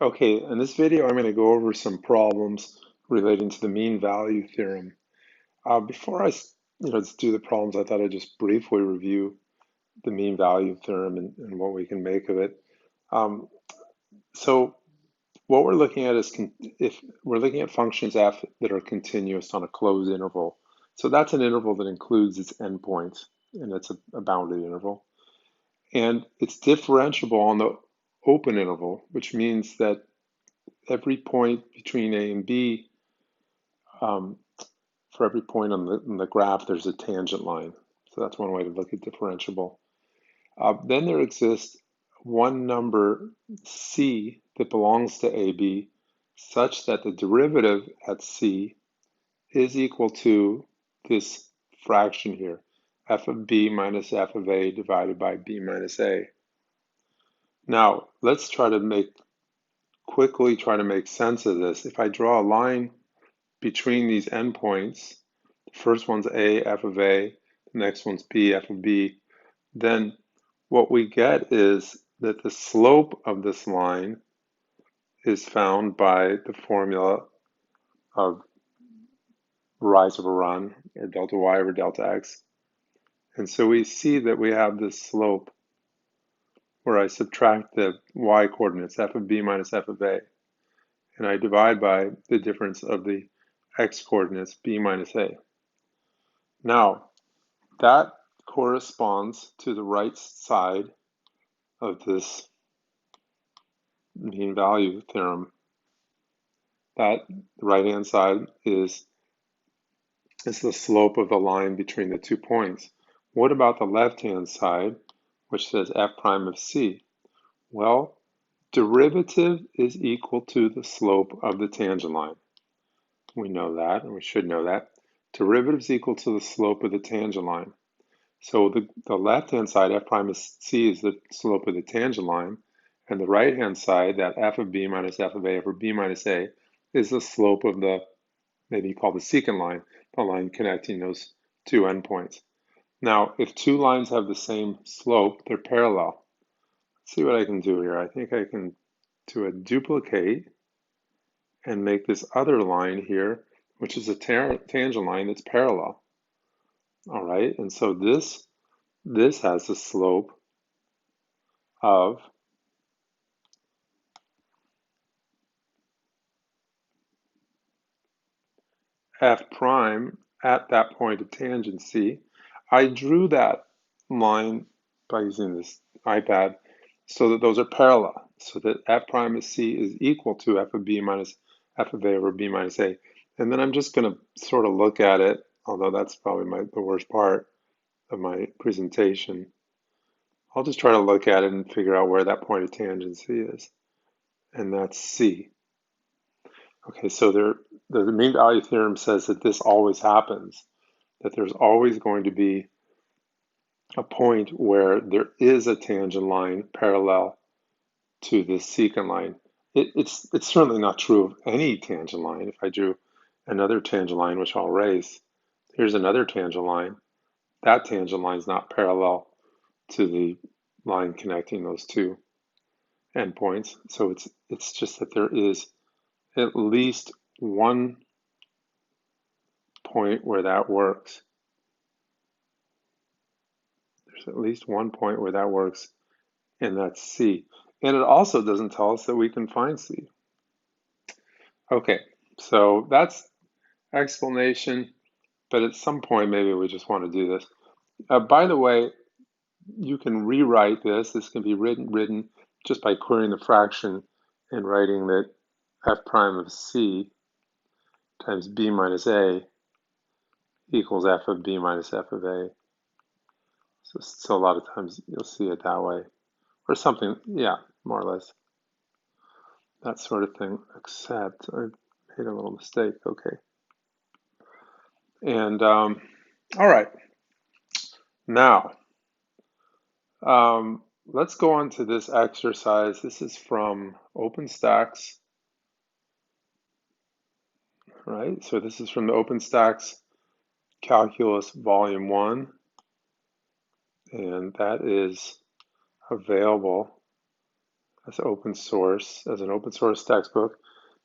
Okay, in this video, I'm going to go over some problems relating to the mean value theorem. Before I do the problems, I thought I'd just briefly review the mean value theorem and what we can make of it. So what we're looking at is if we're looking at functions f that are continuous on a closed interval. So that's an interval that includes its endpoints, and it's a bounded interval. And it's differentiable on the open interval, which means that every point between A and B, for every point on the graph, there's a tangent line. So that's one way to look at differentiable. Then there exists one number C that belongs to AB such that the derivative at C is equal to this fraction here, f of B minus f of A divided by B minus A. Now, let's quickly try to make sense of this. If I draw a line between these endpoints, the first one's A, f of A, the next one's B, f of B, then what we get is that the slope of this line is found by the formula of rise over run, or delta y over delta x. And so we see that we have this slope where I subtract the y coordinates, f of B minus f of A, and I divide by the difference of the x coordinates, B minus A. Now, that corresponds to the right side of this mean value theorem. That right-hand side is the slope of the line between the 2 points. What about the left-hand side, which says f prime of c? Well, derivative is equal to the slope of the tangent line. We know that, and we should know that. Derivative is equal to the slope of the tangent line. So the left-hand side, f prime of c, is the slope of the tangent line, and the right-hand side, that f of b minus f of a over b minus a, is the slope of the, maybe called the secant line, the line connecting those two endpoints. Now, if two lines have the same slope, they're parallel. Let's see what I can do here. I think I can do a duplicate and make this other line here, which is a tangent line that's parallel. All right, and so this has the slope of f prime at that point of tangent C. I drew that line by using this iPad so that those are parallel, so that f prime of C is equal to f of B minus f of A over B minus A. And then I'm just going to sort of look at it, although that's probably the worst part of my presentation. I'll just try to look at it and figure out where that point of tangent C is, and that's C. Okay, so the mean value theorem says that this always happens, that there's always going to be a point where there is a tangent line parallel to this secant line. It's certainly not true of any tangent line. If I drew another tangent line, which I'll erase, here's another tangent line. That tangent line is not parallel to the line connecting those two endpoints. So it's just that there is at least one point where that works. There's at least one point where that works, and that's C. And it also doesn't tell us that we can find C. Okay, so that's explanation, but at some point maybe we just want to do this. By the way, you can rewrite this. This can be written just by querying the fraction and writing that f prime of C times B minus A equals f of B minus f of A. So a lot of times you'll see it that way. Or something, yeah, more or less. That sort of thing, except I made a little mistake, okay. And, all right. Now, let's go on to this exercise. This is from Openstax, right? So this is from the Openstax Calculus Volume 1, and that is available as open source, as an open source textbook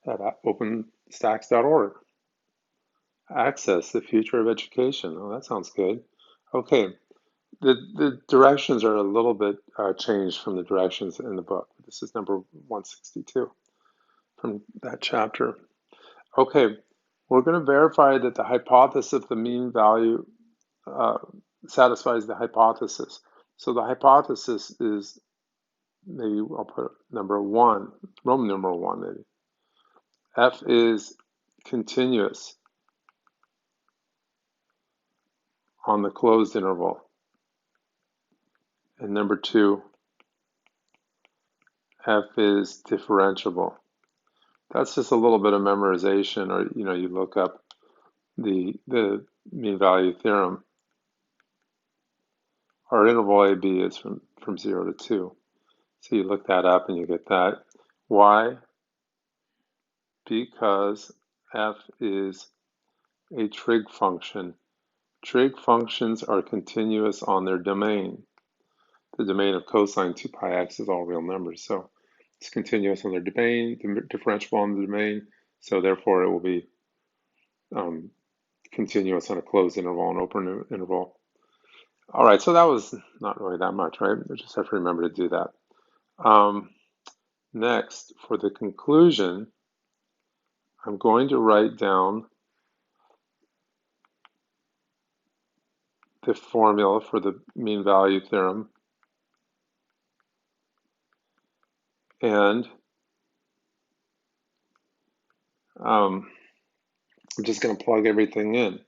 at openstax.org. Access the future of education. Oh, that sounds good. Okay, the directions are a little bit changed from the directions in the book. This is number 162 from that chapter. Okay, we're going to verify that the hypothesis of the mean value satisfies the hypothesis. So the hypothesis is, maybe I'll put number 1, Roman numeral 1 maybe. F is continuous on the closed interval. And number 2, F is differentiable. That's just a little bit of memorization, or you look up the mean value theorem. Our interval AB is from 0 to 2. So you look that up and you get that. Why? Because F is a trig function. Trig functions are continuous on their domain. The domain of cosine 2 pi x is all real numbers. So it's continuous on their domain, differentiable on the domain. So therefore it will be continuous on a closed interval and open interval. All right, so that was not really that much, right? I just have to remember to do that. Next, for the conclusion, I'm going to write down the formula for the mean value theorem, and I'm just going to plug everything in.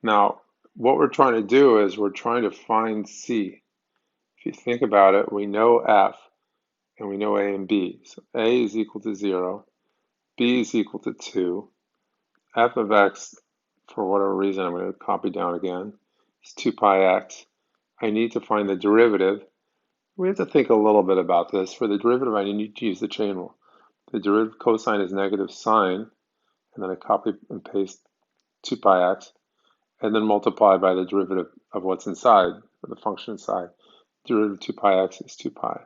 Now, what we're trying to do is we're trying to find C. If you think about it, we know F and we know A and B. So A is equal to 0, B is equal to 2, F of x, for whatever reason, I'm going to copy down again, is 2 pi x. I need to find the derivative. We have to think a little bit about this. For the derivative, I need to use the chain rule. The derivative cosine is negative sine, and then I copy and paste 2 pi x, and then multiply by the derivative of what's inside, or the function inside. Derivative of 2 pi x is 2 pi.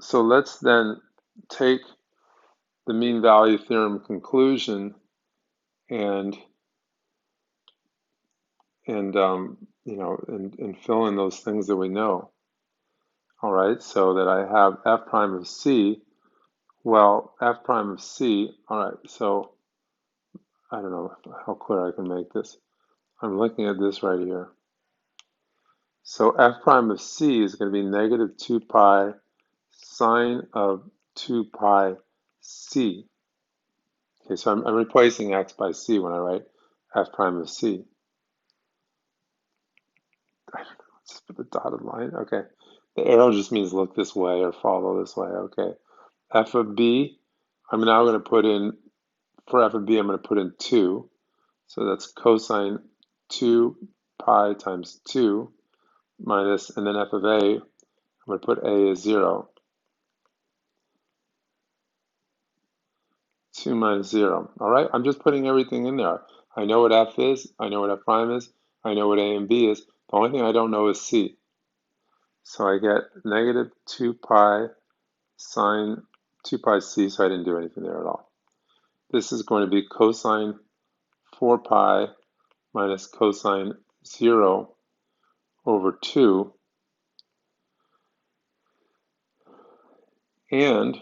So let's then take the mean value theorem conclusion and fill in those things that we know. All right, so that I have f prime of c. Well, f prime of c, all right, so I don't know how clear I can make this. I'm looking at this right here. So f prime of c is going to be negative 2 pi sine of 2 pi c. Okay, so I'm replacing x by c when I write f prime of c. I don't know, let's put the dotted line. Okay, the arrow just means look this way or follow this way. Okay, f of b, I'm now going to put in, for f of b, I'm going to put in 2. So that's cosine 2 pi times 2 minus, and then f of a, I'm going to put a as 0. 2 minus 0. All right, I'm just putting everything in there. I know what f is, I know what f prime is, I know what a and b is. The only thing I don't know is c. So I get negative 2 pi sine 2 pi c, so I didn't do anything there at all. This is going to be cosine 4 pi minus cosine 0 over 2. And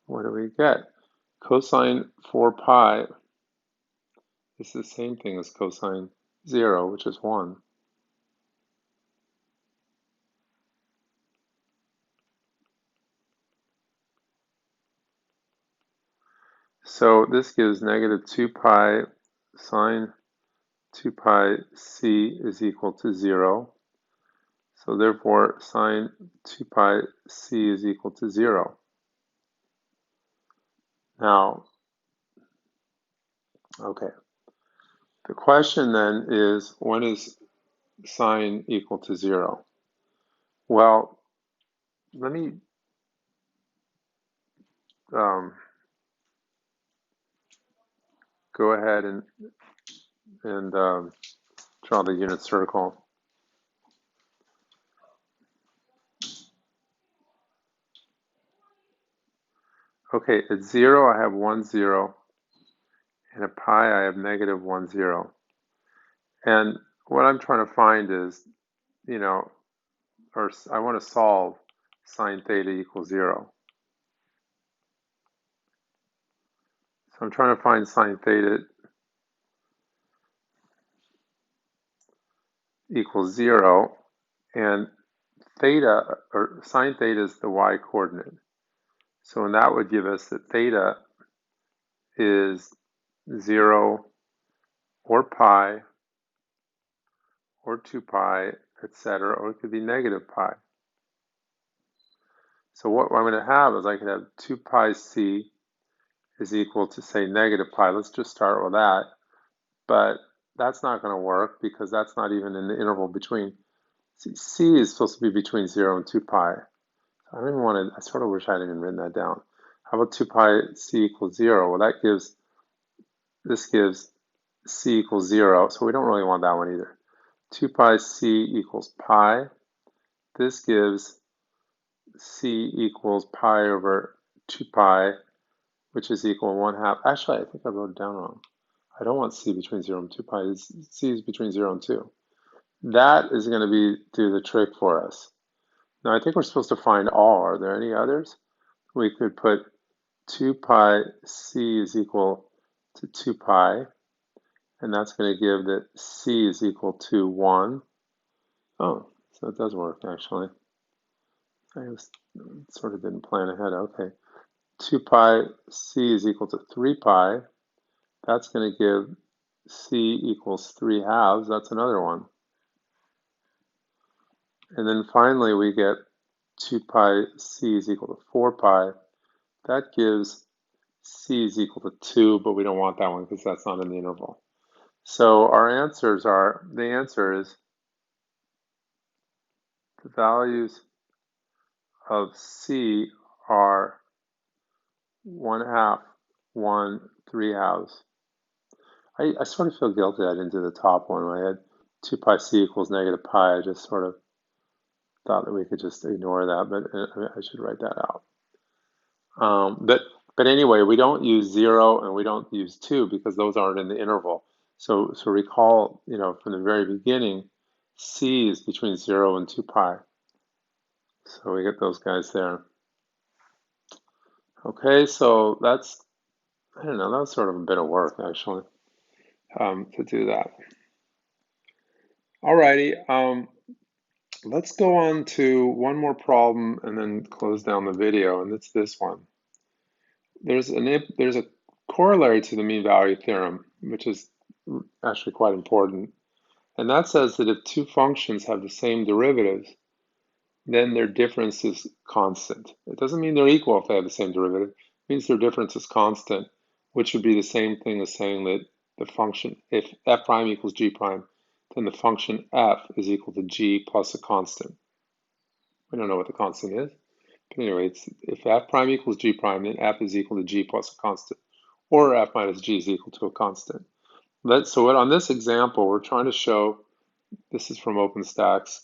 what do we get? Cosine 4 pi is the same thing as cosine 0, which is 1. So this gives negative 2 pi sine 2 pi c is equal to 0. So therefore, sine 2 pi c is equal to 0. Now, okay. The question then is, when is sine equal to 0? Well, let me go ahead and and draw the unit circle. Okay, at 0 I have 1, 0, and at pi I have negative 1, 0. And what I'm trying to find is, you know, or I want to solve sine theta equals 0. So I'm trying to find sine theta equals 0, and theta, or sine theta is the y coordinate. So and that would give us that theta is 0 or pi or 2 pi, etc., or it could be negative pi. So what I'm going to have is I could have 2 pi c is equal to, say, negative pi. Let's just start with that. But that's not going to work because that's not even in the interval between. C is supposed to be between 0 and 2 pi. I don't even want to, I sort of wish I hadn't even written that down. How about 2 pi c equals 0? Well, that gives, this gives c equals 0, so we don't really want that one either. 2 pi c equals pi. This gives c equals pi over 2 pi, which is equal to 1/2. Actually, I think I wrote it down wrong. I don't want c between 0 and 2 pi. C is between 0 and 2. That is going to do the trick for us. Now, I think we're supposed to find all. Are there any others? We could put 2 pi c is equal to 2 pi, and that's going to give that c is equal to 1. Oh, so it does work, actually. I sort of didn't plan ahead. Okay. 2 pi c is equal to 3 pi. That's going to give c equals 3/2. That's another one. And then finally, we get 2 pi c is equal to 4 pi. That gives c is equal to 2, but we don't want that one because that's not in the interval. So our answers are, the answer is the values of c are 1/2, 1, 3/2. I sort of feel guilty I didn't do the top one. When I had 2 pi c equals negative pi, I just sort of thought that we could just ignore that, but I should write that out. But anyway, we don't use 0 and we don't use 2 because those aren't in the interval. So recall, from the very beginning, c is between 0 and 2 pi. So we get those guys there. Okay, so that's, I don't know, that was sort of a bit of work, actually, to do that. Alrighty, let's go on to one more problem and then close down the video, and it's this one. There's a corollary to the mean value theorem, which is actually quite important. And that says that if two functions have the same derivatives, then their difference is constant. It doesn't mean they're equal if they have the same derivative. It means their difference is constant, which would be the same thing as saying that the function, if f prime equals g prime, then the function f is equal to g plus a constant. We don't know what the constant is. But anyway, if f prime equals g prime, then f is equal to g plus a constant, or f minus g is equal to a constant. So on this example, we're trying to show, this is from Openstax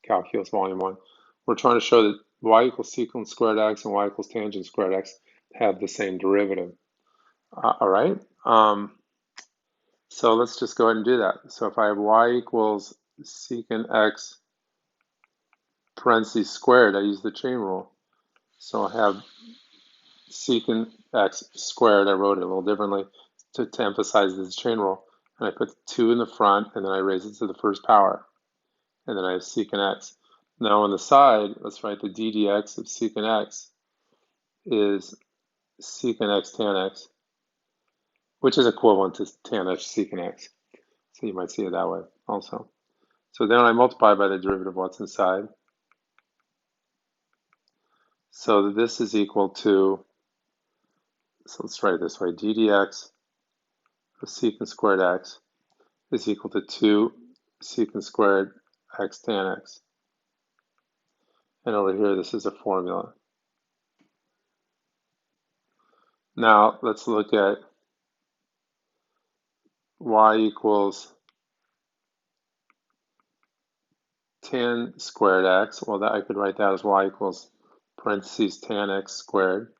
Calculus Volume 1, we're trying to show that y equals secant squared x and y equals tangent squared x have the same derivative. All right, so let's just go ahead and do that. So if I have y equals secant x parentheses squared, I use the chain rule. So I have secant x squared, I wrote it a little differently to emphasize this chain rule. And I put 2 in the front, and then I raise it to the first power. And then I have secant x. Now on the side, let's write the d dx of secant x is secant x tan x, which is equivalent to tan x secant x. So you might see it that way also. So then I multiply by the derivative of what's inside. So this is equal to, so let's write it this way, d dx of secant squared x is equal to 2 secant squared x tan x. And over here, this is a formula. Now let's look at y equals tan squared x. Well, that I could write that as y equals parentheses tan x squared.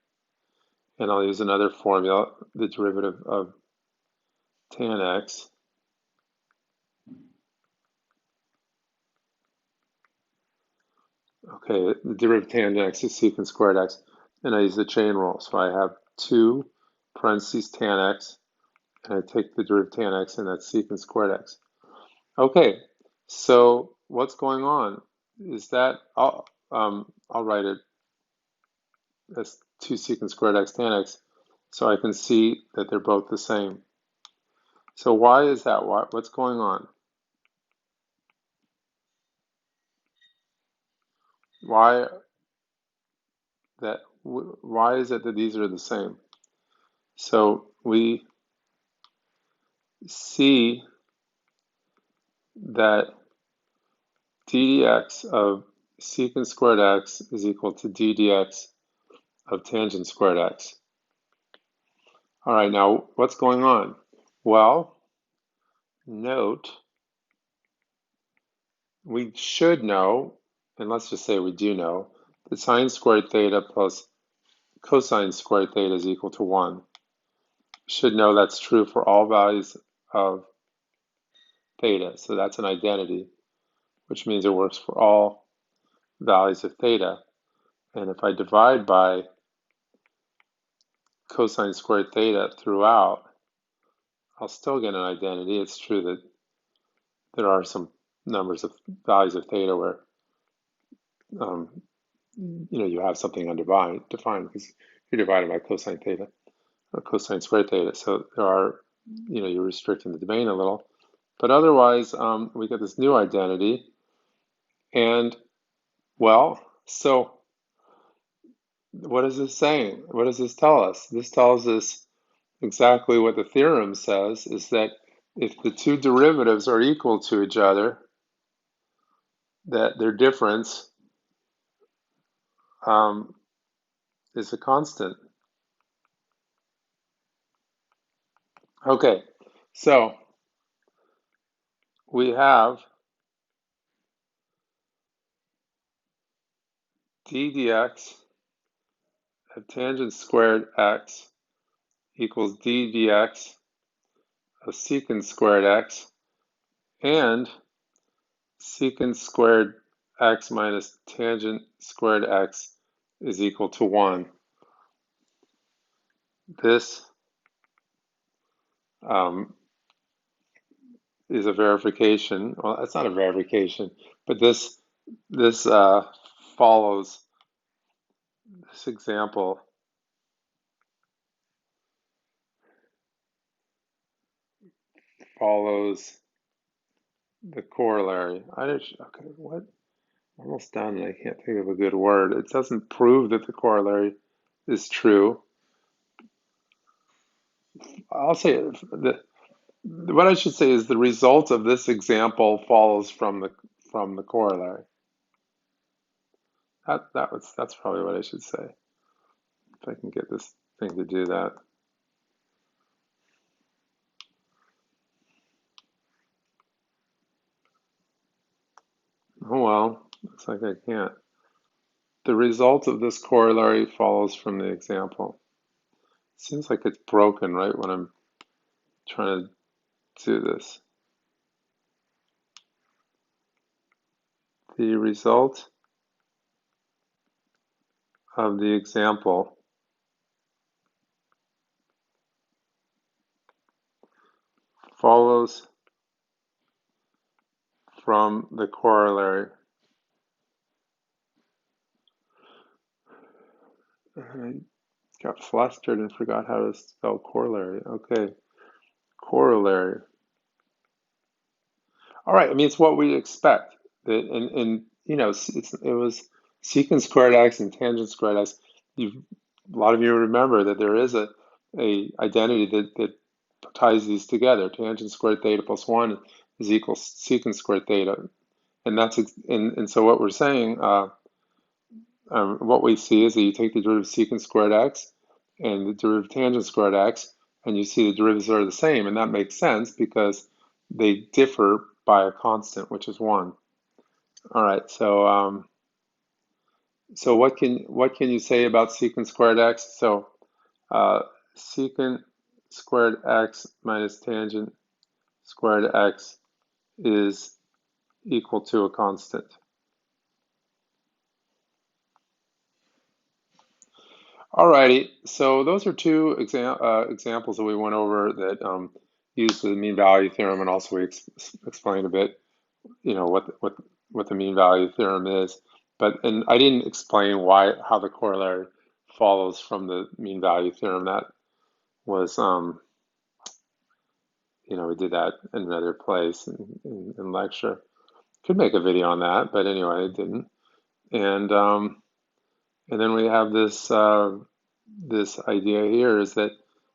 And I'll use another formula, the derivative of tan x. Okay, the derivative of tan x is secant squared x. And I use the chain rule. So I have 2 parentheses tan x, and I take the derivative of tan x, and that's secant squared x. Okay, so what's going on is that I'll write it as 2 secant squared x tan x, so I can see that they're both the same. So why is that? What's going on? Why is it that these are the same? So we see that d dx of secant squared x is equal to d dx of tangent squared x. All right, now what's going on? Well, note, we should know, and let's just say we do know, that sine squared theta plus cosine squared theta is equal to 1. Should know that's true for all values of theta. So that's an identity, which means it works for all values of theta. And if I divide by cosine squared theta throughout, I'll still get an identity. It's true that there are some numbers of values of theta where you have something undefined because you're divided by cosine theta or cosine squared theta. So there are, you're restricting the domain a little. But otherwise, we get this new identity. And, well, so what is this saying? What does this tell us? This tells us exactly what the theorem says, is that if the two derivatives are equal to each other, that their difference is a constant. Okay, so we have d dx of tangent squared x equals d dx of secant squared x, and secant squared x minus tangent squared x is equal to 1. This is a verification. Well, it's not a verification, but this follows this example. Follows the corollary. Okay, what? Almost done. I can't think of a good word. It doesn't prove that the corollary is true. I'll say what I should say is the result of this example follows from the corollary. That's probably what I should say. If I can get this thing to do that. Oh well, looks like I can't. The result of this corollary follows from the example. Seems like it's broken right when I'm trying to do this. The result of the example follows from the corollary. I got flustered and forgot how to spell corollary. Okay, corollary. All right, I mean, it's what we expect. And it was secant squared x and tangent squared x. A lot of you remember that there is a identity that ties these together. Tangent squared theta plus 1 is equal secant squared theta. And so what we're saying, what we see is that you take the derivative of secant squared x and the derivative of tangent squared x, and you see the derivatives are the same, and that makes sense because they differ by a constant, which is 1. All right, so what can you say about secant squared x? So secant squared x minus tangent squared x is equal to a constant. Alrighty, so those are two examples that we went over that use the mean value theorem, and also we explained a bit, what the mean value theorem is. And I didn't explain how the corollary follows from the mean value theorem. That was we did that in another place in lecture. Could make a video on that, but anyway, I didn't. And then we have this idea here is that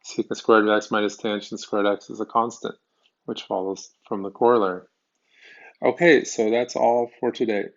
secant squared of x minus tangent squared x is a constant, which follows from the corollary. Okay, so that's all for today.